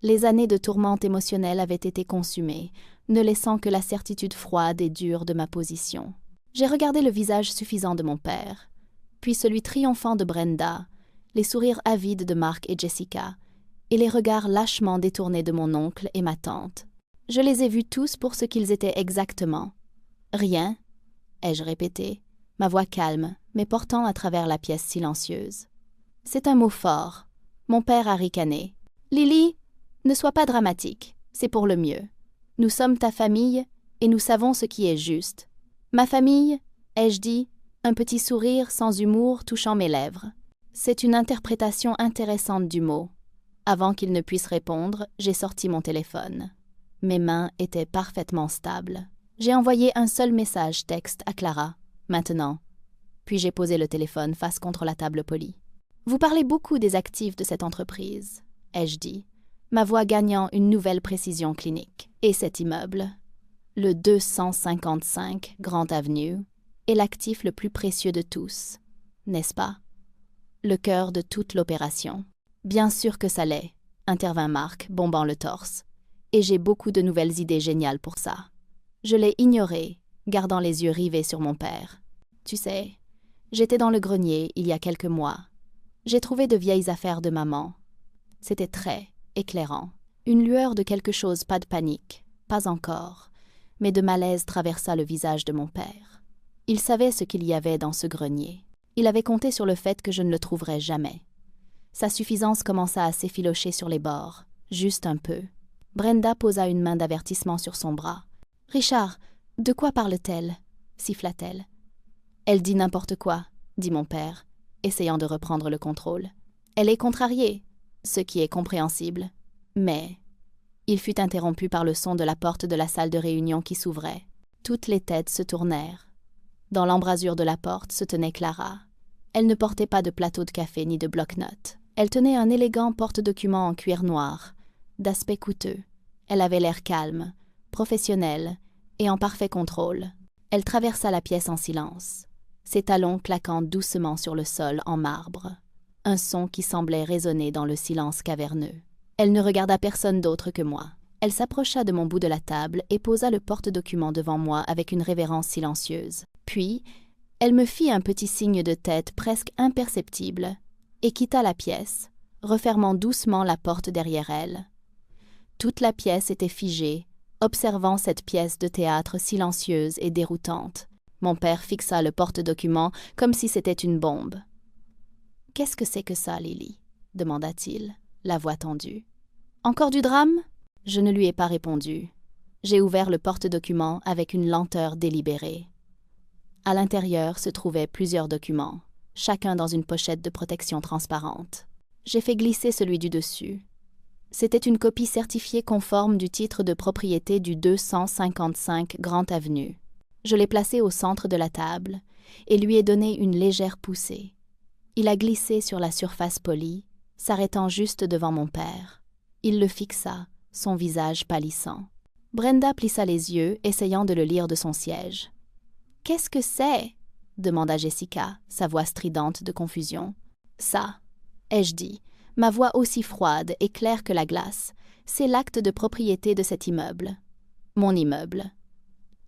Les années de tourmente émotionnelle avaient été consumées, ne laissant que la certitude froide et dure de ma position. J'ai regardé le visage suffisant de mon père, puis celui triomphant de Brenda, les sourires avides de Mark et Jessica, et les regards lâchement détournés de mon oncle et ma tante. Je les ai vus tous pour ce qu'ils étaient exactement. Rien, ai-je répété, ma voix calme, mais portant à travers la pièce silencieuse. C'est un mot fort. Mon père a ricané. Lily, ne sois pas dramatique, c'est pour le mieux. Nous sommes ta famille et nous savons ce qui est juste. Ma famille, ai-je dit, un petit sourire sans humour touchant mes lèvres. C'est une interprétation intéressante du mot. Avant qu'il ne puisse répondre, j'ai sorti mon téléphone. Mes mains étaient parfaitement stables. J'ai envoyé un seul message texte à Clara, maintenant. Puis j'ai posé le téléphone face contre la table polie. Vous parlez beaucoup des actifs de cette entreprise, ai-je dit, ma voix gagnant une nouvelle précision clinique. Et cet immeuble, le 255 Grand Avenue, est l'actif le plus précieux de tous, n'est-ce pas? Le cœur de toute l'opération. Bien sûr que ça l'est, intervint Mark, bombant le torse. Et j'ai beaucoup de nouvelles idées géniales pour ça. Je l'ai ignoré, gardant les yeux rivés sur mon père. Tu sais, j'étais dans le grenier il y a quelques mois. J'ai trouvé de vieilles affaires de maman. C'était très éclairant. Une lueur de quelque chose, pas de panique, pas encore, mais de malaise traversa le visage de mon père. Il savait ce qu'il y avait dans ce grenier. Il avait compté sur le fait que je ne le trouverais jamais. Sa suffisance commença à s'effilocher sur les bords, juste un peu. Brenda posa une main d'avertissement sur son bras. « Richard, de quoi parle-t-elle » siffla-t-elle. « Elle dit n'importe quoi, » dit mon père, essayant de reprendre le contrôle. « Elle est contrariée, ce qui est compréhensible. Mais... » Il fut interrompu par le son de la porte de la salle de réunion qui s'ouvrait. Toutes les têtes se tournèrent. Dans l'embrasure de la porte se tenait Clara. Elle ne portait pas de plateau de café ni de bloc-notes. Elle tenait un élégant porte-document en cuir noir, d'aspect coûteux. Elle avait l'air calme, professionnelle et en parfait contrôle. Elle traversa la pièce en silence, ses talons claquant doucement sur le sol en marbre, un son qui semblait résonner dans le silence caverneux. Elle ne regarda personne d'autre que moi. Elle s'approcha de mon bout de la table et posa le porte-document devant moi avec une révérence silencieuse. Puis, elle me fit un petit signe de tête presque imperceptible et quitta la pièce, refermant doucement la porte derrière elle. Toute la pièce était figée, observant cette pièce de théâtre silencieuse et déroutante. Mon père fixa le porte-document comme si c'était une bombe. « Qu'est-ce que c'est que ça, Lily » demanda-t-il, la voix tendue. « Encore du drame ?» Je ne lui ai pas répondu. J'ai ouvert le porte-document avec une lenteur délibérée. À l'intérieur se trouvaient plusieurs documents, chacun dans une pochette de protection transparente. J'ai fait glisser celui du dessus. C'était une copie certifiée conforme du titre de propriété du 255 Grand Avenue. Je l'ai placé au centre de la table et lui ai donné une légère poussée. Il a glissé sur la surface polie, s'arrêtant juste devant mon père. Il le fixa, son visage pâlissant. Brenda plissa les yeux, essayant de le lire de son siège. « Qu'est-ce que c'est » demanda Jessica, sa voix stridente de confusion. « Ça, ai-je dit, ma voix aussi froide et claire que la glace, c'est l'acte de propriété de cet immeuble. Mon immeuble. »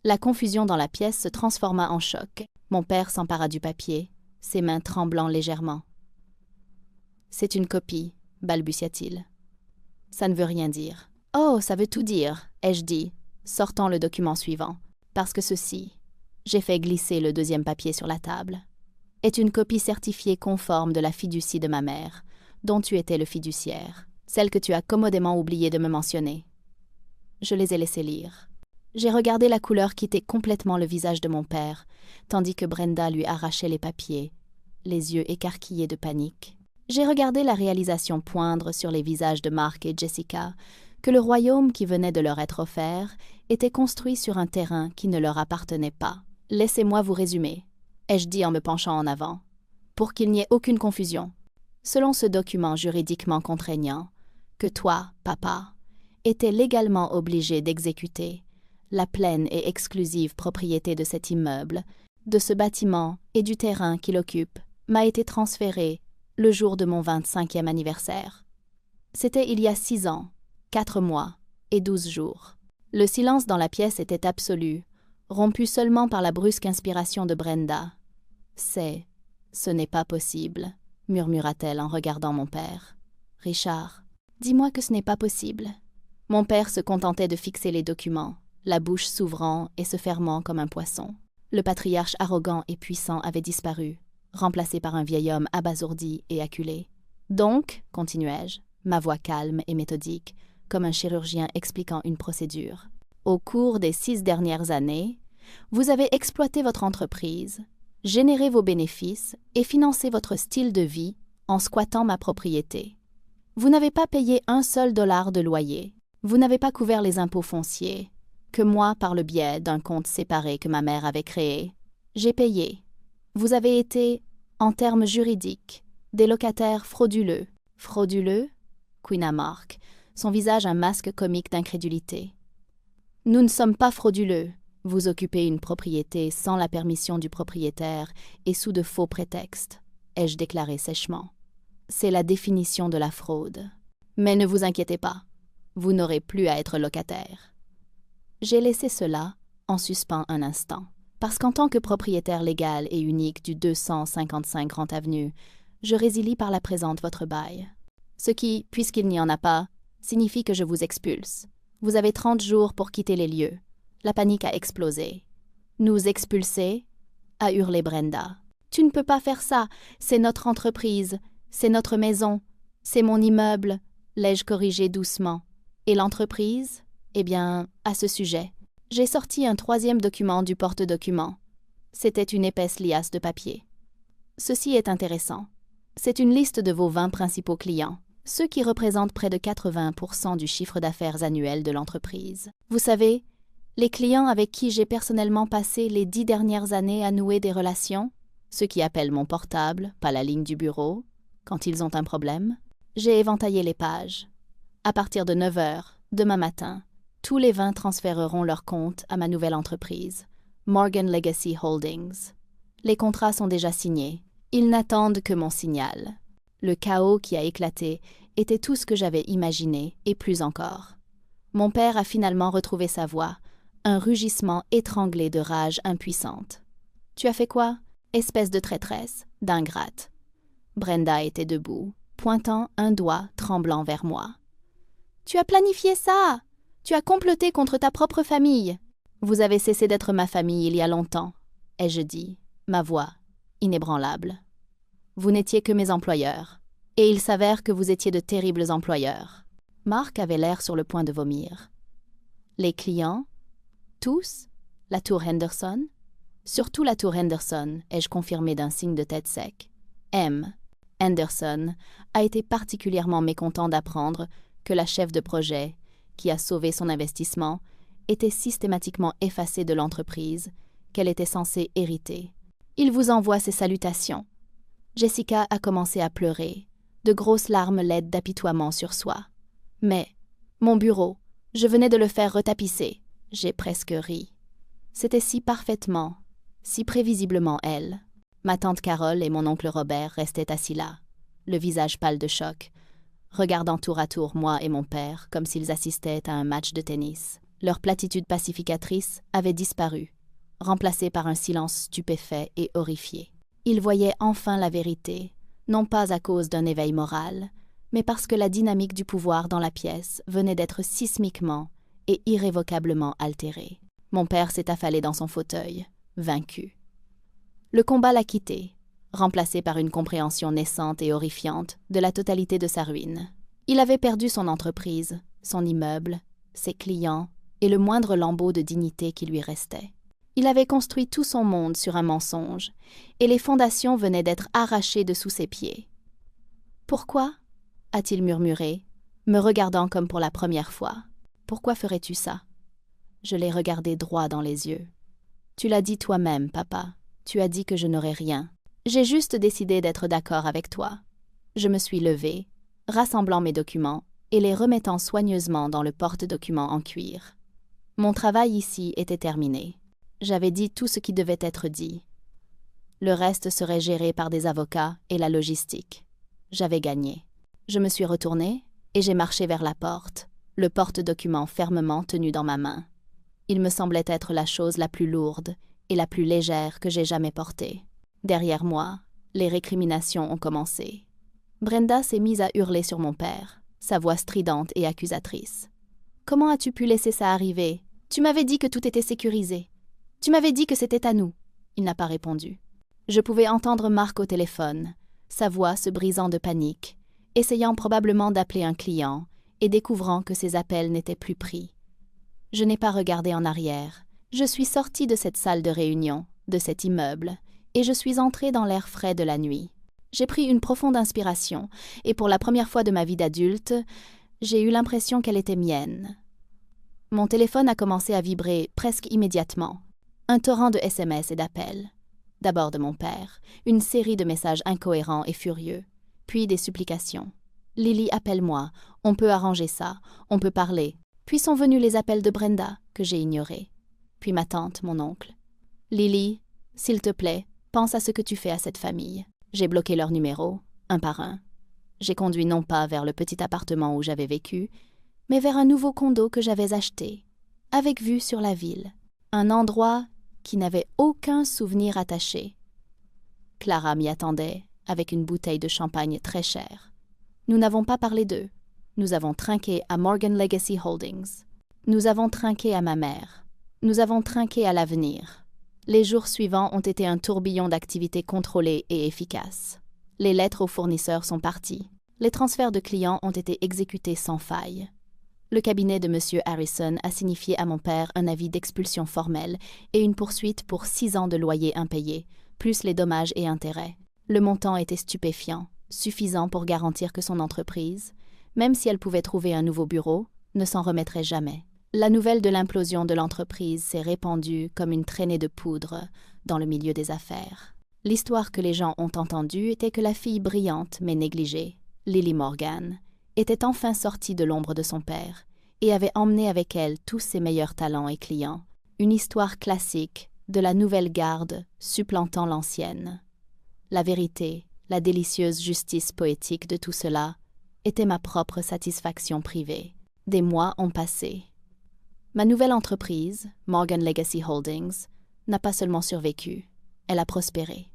La confusion dans la pièce se transforma en choc. Mon père s'empara du papier, ses mains tremblant légèrement. « C'est une copie, balbutia-t-il. « Ça ne veut rien dire. »« Oh, ça veut tout dire, ai-je dit, sortant le document suivant, parce que ceci, j'ai fait glisser le deuxième papier sur la table, est une copie certifiée conforme de la fiducie de ma mère, dont tu étais le fiduciaire, celle que tu as commodément oublié de me mentionner. » Je les ai laissés lire. J'ai regardé la couleur quitter complètement le visage de mon père, tandis que Brenda lui arrachait les papiers, les yeux écarquillés de panique. J'ai regardé la réalisation poindre sur les visages de Mark et Jessica, que le royaume qui venait de leur être offert était construit sur un terrain qui ne leur appartenait pas. « Laissez-moi vous résumer », ai-je dit en me penchant en avant, pour qu'il n'y ait aucune confusion. Selon ce document juridiquement contraignant, que toi, papa, était légalement obligé d'exécuter la pleine et exclusive propriété de cet immeuble, de ce bâtiment et du terrain qu'il occupe, m'a été transférée le jour de mon 25e anniversaire. C'était il y a 6 ans, 4 mois et 12 jours. Le silence dans la pièce était absolu, rompu seulement par la brusque inspiration de Brenda. « Ce n'est pas possible », murmura-t-elle en regardant mon père. « Richard, dis-moi que ce n'est pas possible. » Mon père se contentait de fixer les documents, la bouche s'ouvrant et se fermant comme un poisson. Le patriarche arrogant et puissant avait disparu, remplacé par un vieil homme abasourdi et acculé. « Donc, continuai-je, ma voix calme et méthodique, comme un chirurgien expliquant une procédure, au cours des 6 dernières années, vous avez exploité votre entreprise, généré vos bénéfices et financé votre style de vie en squattant ma propriété. Vous n'avez pas payé un seul dollar de loyer. Vous n'avez pas couvert les impôts fonciers, que moi, par le biais d'un compte séparé que ma mère avait créé, j'ai payé. Vous avez été, en termes juridiques, des locataires frauduleux. Frauduleux? Couina Mark, son visage un masque comique d'incrédulité. Nous ne sommes pas frauduleux. Vous occupez une propriété sans la permission du propriétaire et sous de faux prétextes, ai-je déclaré sèchement. C'est la définition de la fraude. Mais ne vous inquiétez pas, vous n'aurez plus à être locataire. J'ai laissé cela en suspens un instant, parce qu'en tant que propriétaire légal et unique du 255 Grant Avenue, je résilie par la présente votre bail. Ce qui, puisqu'il n'y en a pas, signifie que je vous expulse. Vous avez 30 jours pour quitter les lieux. La panique a explosé. « Nous expulser ?» a hurlé Brenda. « Tu ne peux pas faire ça, c'est notre entreprise, c'est notre maison, c'est mon immeuble, l'ai-je corrigé doucement. Et l'entreprise? Eh bien, à ce sujet, j'ai sorti un 3e document du porte-document. C'était une épaisse liasse de papier. Ceci est intéressant. C'est une liste de vos 20 principaux clients, ceux qui représentent près de 80% du chiffre d'affaires annuel de l'entreprise. Vous savez, les clients avec qui j'ai personnellement passé les 10 dernières années à nouer des relations, ceux qui appellent mon portable, pas la ligne du bureau, quand ils ont un problème, j'ai éventaillé les pages. À partir de 9 heures, demain matin, tous les 20 transféreront leur compte à ma nouvelle entreprise, Morgan Legacy Holdings. Les contrats sont déjà signés. Ils n'attendent que mon signal. Le chaos qui a éclaté était tout ce que j'avais imaginé, et plus encore. Mon père a finalement retrouvé sa voix, un rugissement étranglé de rage impuissante. « Tu as fait quoi, espèce de traîtresse, d'ingrate ?» Brenda était debout, pointant un doigt tremblant vers moi. « Tu as planifié ça! Tu as comploté contre ta propre famille! Vous avez cessé d'être ma famille il y a longtemps, ai-je dit, ma voix inébranlable. Vous n'étiez que mes employeurs, et il s'avère que vous étiez de terribles employeurs. » Mark avait l'air sur le point de vomir. « Les clients? Tous? La tour Henderson? Surtout la tour Henderson, ai-je confirmé d'un signe de tête sec. M. Henderson a été particulièrement mécontent d'apprendre que la chef de projet, qui a sauvé son investissement, était systématiquement effacée de l'entreprise qu'elle était censée hériter. Il vous envoie ses salutations. Jessica a commencé à pleurer, de grosses larmes laides d'apitoiement sur soi. Mais, mon bureau, je venais de le faire retapisser. J'ai presque ri. C'était si parfaitement, si prévisiblement elle. Ma tante Carole et mon oncle Robert restaient assis là, le visage pâle de choc, regardant tour à tour moi et mon père comme s'ils assistaient à un match de tennis. Leur platitude pacificatrice avait disparu, remplacée par un silence stupéfait et horrifié. Ils voyaient enfin la vérité, non pas à cause d'un éveil moral, mais parce que la dynamique du pouvoir dans la pièce venait d'être sismiquement et irrévocablement altérée. Mon père s'est affalé dans son fauteuil, vaincu. Le combat l'a quitté, remplacé par une compréhension naissante et horrifiante de la totalité de sa ruine. Il avait perdu son entreprise, son immeuble, ses clients et le moindre lambeau de dignité qui lui restait. Il avait construit tout son monde sur un mensonge, et les fondations venaient d'être arrachées de sous ses pieds. « Pourquoi ?» a-t-il murmuré, me regardant comme pour la première fois. « Pourquoi ferais-tu ça ?» Je l'ai regardé droit dans les yeux. « Tu l'as dit toi-même, papa. Tu as dit que je n'aurais rien. J'ai juste décidé d'être d'accord avec toi. » Je me suis levée, rassemblant mes documents, et les remettant soigneusement dans le porte-documents en cuir. Mon travail ici était terminé. J'avais dit tout ce qui devait être dit. Le reste serait géré par des avocats et la logistique. J'avais gagné. Je me suis retournée et j'ai marché vers la porte, le porte-documents fermement tenu dans ma main. Il me semblait être la chose la plus lourde et la plus légère que j'ai jamais portée. Derrière moi, les récriminations ont commencé. Brenda s'est mise à hurler sur mon père, sa voix stridente et accusatrice. « Comment as-tu pu laisser ça arriver? Tu m'avais dit que tout était sécurisé. Tu m'avais dit que c'était à nous. » Il n'a pas répondu. Je pouvais entendre Marc au téléphone, sa voix se brisant de panique, essayant probablement d'appeler un client et découvrant que ses appels n'étaient plus pris. Je n'ai pas regardé en arrière. Je suis sortie de cette salle de réunion, de cet immeuble, et je suis entrée dans l'air frais de la nuit. J'ai pris une profonde inspiration, et pour la première fois de ma vie d'adulte, j'ai eu l'impression qu'elle était mienne. Mon téléphone a commencé à vibrer presque immédiatement. Un torrent de SMS et d'appels. D'abord de mon père, une série de messages incohérents et furieux, puis des supplications. « Lily, appelle-moi, on peut arranger ça, on peut parler. » Puis sont venus les appels de Brenda, que j'ai ignorés. Puis ma tante, mon oncle. « Lily, s'il te plaît, pense à ce que tu fais à cette famille. » J'ai bloqué leurs numéros, un par un. J'ai conduit non pas vers le petit appartement où j'avais vécu, mais vers un nouveau condo que j'avais acheté, avec vue sur la ville. Un endroit qui n'avait aucun souvenir attaché. Clara m'y attendait, avec une bouteille de champagne très chère. Nous n'avons pas parlé d'eux. Nous avons trinqué à Morgan Legacy Holdings. Nous avons trinqué à ma mère. Nous avons trinqué à l'avenir. Les jours suivants ont été un tourbillon d'activités contrôlées et efficaces. Les lettres aux fournisseurs sont parties. Les transferts de clients ont été exécutés sans faille. Le cabinet de M. Harrison a signifié à mon père un avis d'expulsion formel et une poursuite pour 6 ans de loyer impayé, plus les dommages et intérêts. Le montant était stupéfiant, suffisant pour garantir que son entreprise, même si elle pouvait trouver un nouveau bureau, ne s'en remettrait jamais. La nouvelle de l'implosion de l'entreprise s'est répandue comme une traînée de poudre dans le milieu des affaires. L'histoire que les gens ont entendue était que la fille brillante mais négligée, Lily Morgan, était enfin sortie de l'ombre de son père et avait emmené avec elle tous ses meilleurs talents et clients. Une histoire classique de la nouvelle garde supplantant l'ancienne. La vérité, la délicieuse justice poétique de tout cela, était ma propre satisfaction privée. Des mois ont passé. Ma nouvelle entreprise, Morgan Legacy Holdings, n'a pas seulement survécu, elle a prospéré.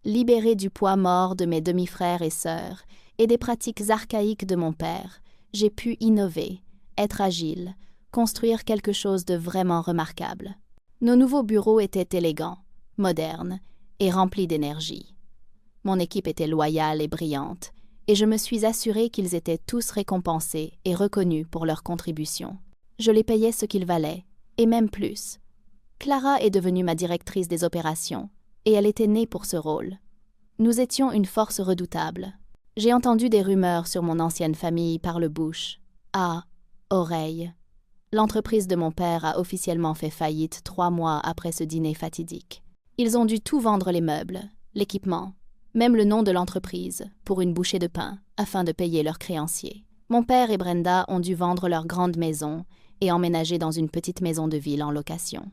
Libérée du poids mort de mes demi-frères et sœurs et des pratiques archaïques de mon père, j'ai pu innover, être agile, construire quelque chose de vraiment remarquable. Nos nouveaux bureaux étaient élégants, modernes et remplis d'énergie. Mon équipe était loyale et brillante, et je me suis assurée qu'ils étaient tous récompensés et reconnus pour leur contribution. Je les payais ce qu'ils valaient, et même plus. Clara est devenue ma directrice des opérations, et elle était née pour ce rôle. Nous étions une force redoutable. J'ai entendu des rumeurs sur mon ancienne famille par le bouche, à oreille. L'entreprise de mon père a officiellement fait faillite 3 mois après ce dîner fatidique. Ils ont dû tout vendre, les meubles, l'équipement, même le nom de l'entreprise, pour une bouchée de pain, afin de payer leurs créanciers. Mon père et Brenda ont dû vendre leur grande maison et emménager dans une petite maison de ville en location.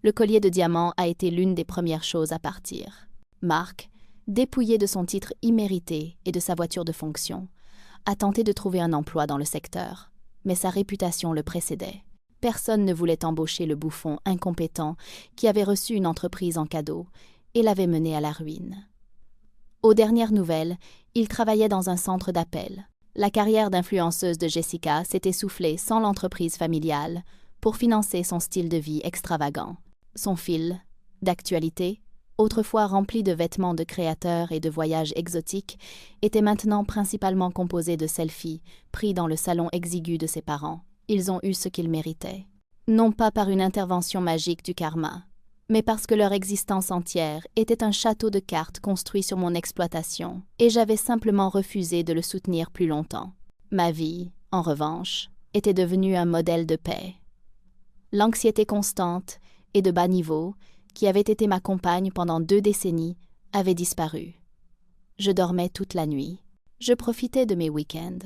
Le collier de diamants a été l'une des premières choses à partir. Marc, dépouillé de son titre immérité et de sa voiture de fonction, a tenté de trouver un emploi dans le secteur, mais sa réputation le précédait. Personne ne voulait embaucher le bouffon incompétent qui avait reçu une entreprise en cadeau et l'avait mené à la ruine. Aux dernières nouvelles, il travaillait dans un centre d'appel. La carrière d'influenceuse de Jessica s'est essoufflée sans l'entreprise familiale pour financer son style de vie extravagant. Son fil d'actualité, autrefois rempli de vêtements de créateurs et de voyages exotiques, était maintenant principalement composé de selfies pris dans le salon exigu de ses parents. Ils ont eu ce qu'ils méritaient. Non pas par une intervention magique du karma, mais parce que leur existence entière était un château de cartes construit sur mon exploitation, et j'avais simplement refusé de le soutenir plus longtemps. Ma vie, en revanche, était devenue un modèle de paix. L'anxiété constante et de bas niveau, qui avait été ma compagne pendant 2 décennies, avait disparu. Je dormais toute la nuit. Je profitais de mes week-ends.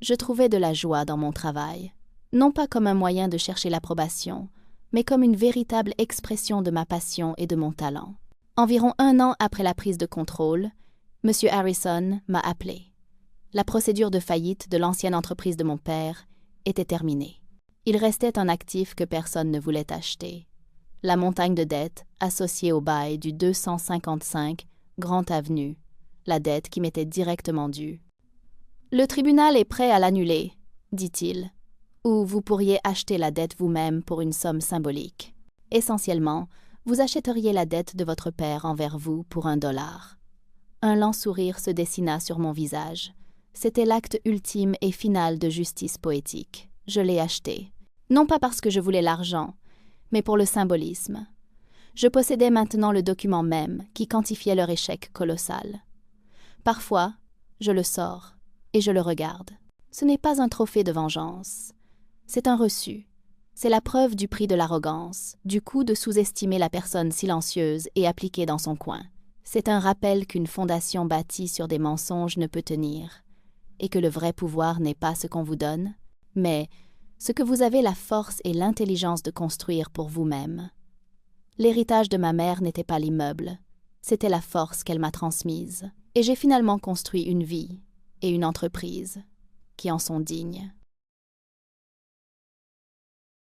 Je trouvais de la joie dans mon travail, non pas comme un moyen de chercher l'approbation, mais comme une véritable expression de ma passion et de mon talent. Environ 1 an après la prise de contrôle, M. Harrison m'a appelé. La procédure de faillite de l'ancienne entreprise de mon père était terminée. Il restait un actif que personne ne voulait acheter. La montagne de dettes associée au bail du 255 Grant Avenue, la dette qui m'était directement due. « Le tribunal est prêt à l'annuler, dit-il, ou vous pourriez acheter la dette vous-même pour une somme symbolique. Essentiellement, vous achèteriez la dette de votre père envers vous pour $1. Un lent sourire se dessina sur mon visage. C'était l'acte ultime et final de justice poétique. Je l'ai acheté. Non pas parce que je voulais l'argent, mais pour le symbolisme. Je possédais maintenant le document même qui quantifiait leur échec colossal. Parfois, je le sors et je le regarde. Ce n'est pas un trophée de vengeance. C'est un reçu. C'est la preuve du prix de l'arrogance, du coût de sous-estimer la personne silencieuse et appliquée dans son coin. C'est un rappel qu'une fondation bâtie sur des mensonges ne peut tenir, et que le vrai pouvoir n'est pas ce qu'on vous donne, mais ce que vous avez la force et l'intelligence de construire pour vous-même. L'héritage de ma mère n'était pas l'immeuble, c'était la force qu'elle m'a transmise, et j'ai finalement construit une vie et une entreprise qui en sont dignes.